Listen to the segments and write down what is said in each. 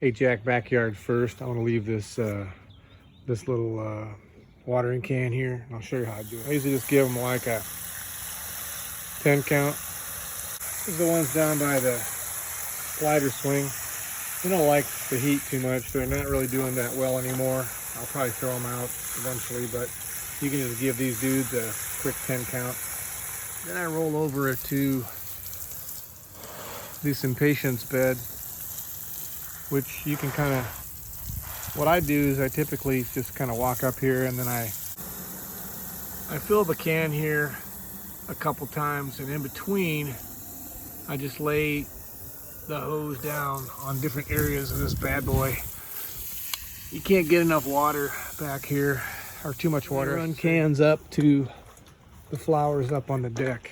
Hey Jack, backyard first. I want to leave this this little watering can here, and I'll show you how I do it. I usually just give them like a 10 count. These are the ones down by the slider swing. They don't like the heat too much. They're not really doing that well anymore. I'll probably throw them out eventually, but you can just give these dudes a quick 10 count. Then I roll over to this impatiens bed, which you can kind of, what I do is I typically just kind of walk up here and then I fill the can here a couple times, and in between I just lay the hose down on different areas of this bad boy. You can't get enough water back here, or too much water. Run cans up to the flowers up on the deck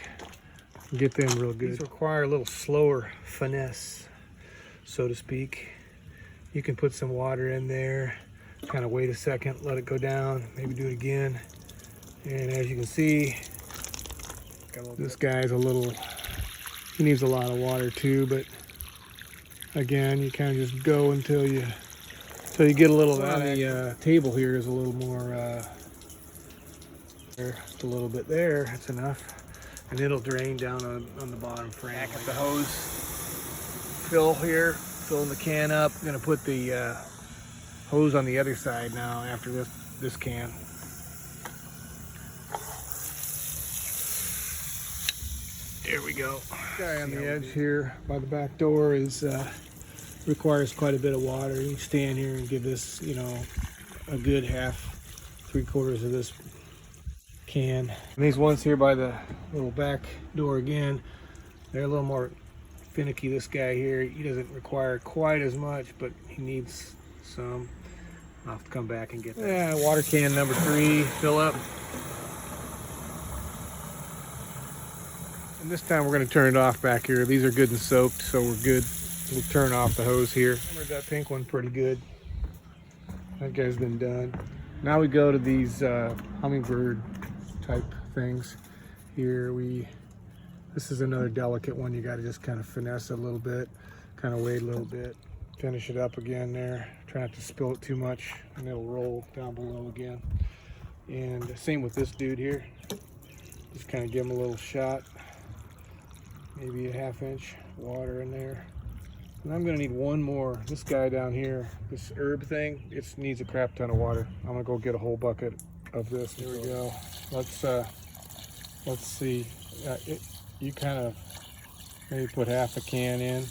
and get them real good. These require a little slower finesse, so to speak. You can put some water in there, kind of wait a second, let it go down, maybe do it again. And as you can see, this guy's he needs a lot of water too, but again, you kind of just go until you get a little of that. The table here is a little more, just a little bit there, that's enough. And it'll drain down on the bottom frame. Back at the hose, filling the can up. I'm gonna put the hose on the other side now after this can. There we go. This guy on the edge here by the back door requires quite a bit of water. You can stand here and give this, a good three-quarters of this can. And these ones here by the little back door again, they're a little more finicky. This guy here, he doesn't require quite as much, but he needs some. I'll have to come back and get that. Yeah, water can number 3, fill up. And this time we're going to turn it off back here. These are good and soaked, so we're good. We'll turn off the hose here. Remember that pink one pretty good. That guy's been done. Now we go to these hummingbird type things. Here this is another delicate one. You got to just kind of finesse it a little bit, kind of wait a little bit, finish it up again there. Try not to spill it too much, and it'll roll down below again. And same with this dude here. Just kind of give him a little shot, maybe a 1/2 inch water in there. And I'm gonna need one more. This guy down here, this herb thing, it needs a crap ton of water. I'm gonna go get a whole bucket of this. Here we go. Let's see. You kind of maybe put 1/2 a can in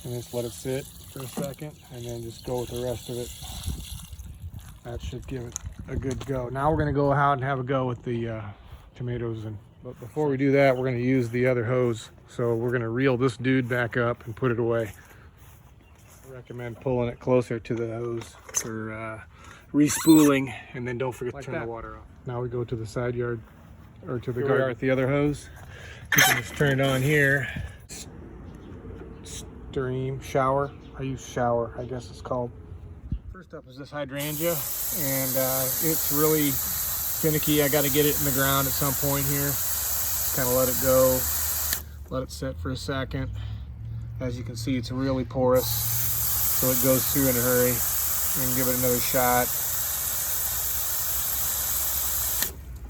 and just let it sit for a second, and then just go with the rest of it. That should give it a good go. Now we're gonna go out and have a go with the tomatoes. But before we do that, we're gonna use the other hose. So we're gonna reel this dude back up and put it away. I recommend pulling it closer to the hose for respooling, and then don't forget to turn the water off. Now we go to the side yard, or to the garden with the other hose. You can just turn it on here. Shower. I use shower, I guess it's called. First up is this hydrangea, and it's really finicky. I got to get it in the ground at some point here. Kind of let it go, let it sit for a second. As you can see, it's really porous, so it goes through in a hurry. You can give it another shot.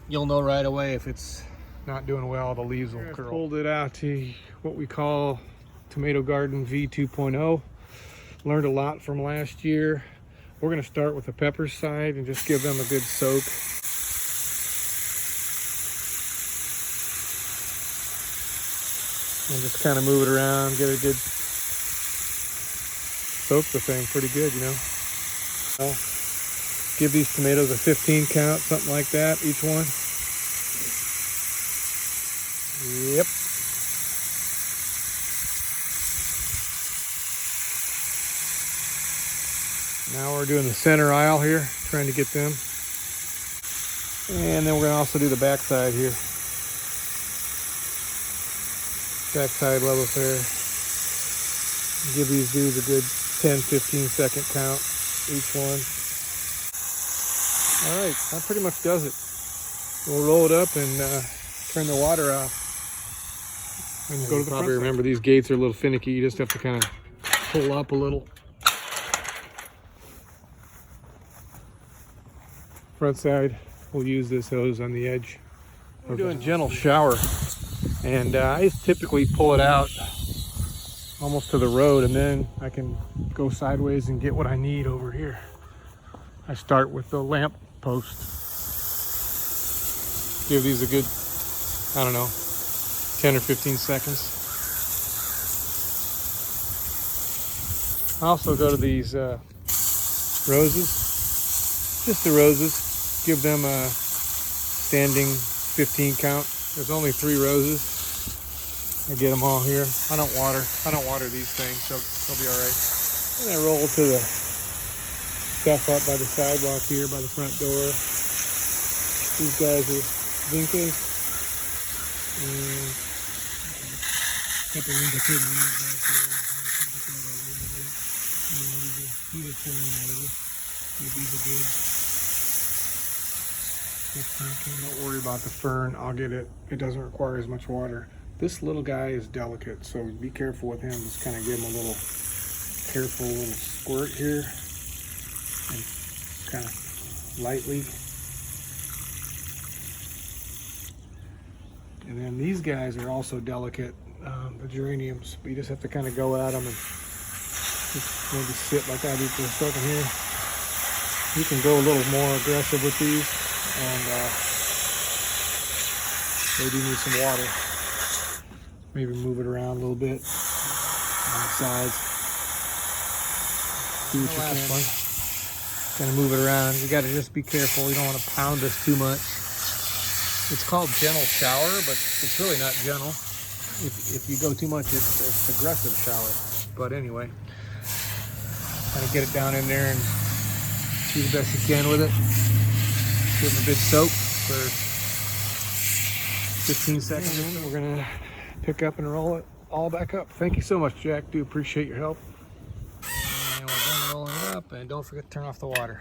You'll know right away if it's not doing well. The leaves will curl. Pulled it out to what we call Tomato Garden V 2.0. Learned a lot from last year. We're going to start with the peppers side and just give them a good soak. And just kind of move it around, get a good soak the thing pretty good, Well, give these tomatoes a 15 count, something like that, each one. Yep. Now we're doing the center aisle here, trying to get them. And then we're going to also do the back side here. Backside level there. Give these dudes a good 10-15 second count each one. All right, that pretty much does it. We'll roll it up and turn the water off. And go to the front. Probably remember these gates are a little finicky. You just have to kind of pull up a little. Front side, we'll use this hose on the edge. We're doing gentle shower, and I typically pull it out almost to the road, and then I can go sideways and get what I need over here. I start with the lamp post. Give these a good, I don't know, 10 or 15 seconds. I also go to these roses, just the roses. Give them a standing 15 count. There's only 3 roses. I get them all here. I don't water these things, so they'll be all right. And I roll to the stuff up by the sidewalk here, by the front door. These guys are Vincas. And don't worry about the fern. I'll get it. It doesn't require as much water. This little guy is delicate, so be careful with him. Just kind of give him a little careful little squirt here, and kind of lightly. And then these guys are also delicate, the geraniums. But you just have to kind of go at them and just maybe sit like I do for a second here. You can go a little more aggressive with these, and they do need some water. Maybe move it around a little bit on the sides. Do what you can. Kind of move it around. You got to just be careful. You don't want to pound this too much. It's called gentle shower, but it's really not gentle. If you go too much, it's aggressive shower. But anyway, kind of get it down in there and do the best you can with it. Give them a good soak for 15 seconds. And then we're gonna pick up and roll it all back up. Thank you so much, Jack. Do appreciate your help. And we're done rolling it up, and don't forget to turn off the water.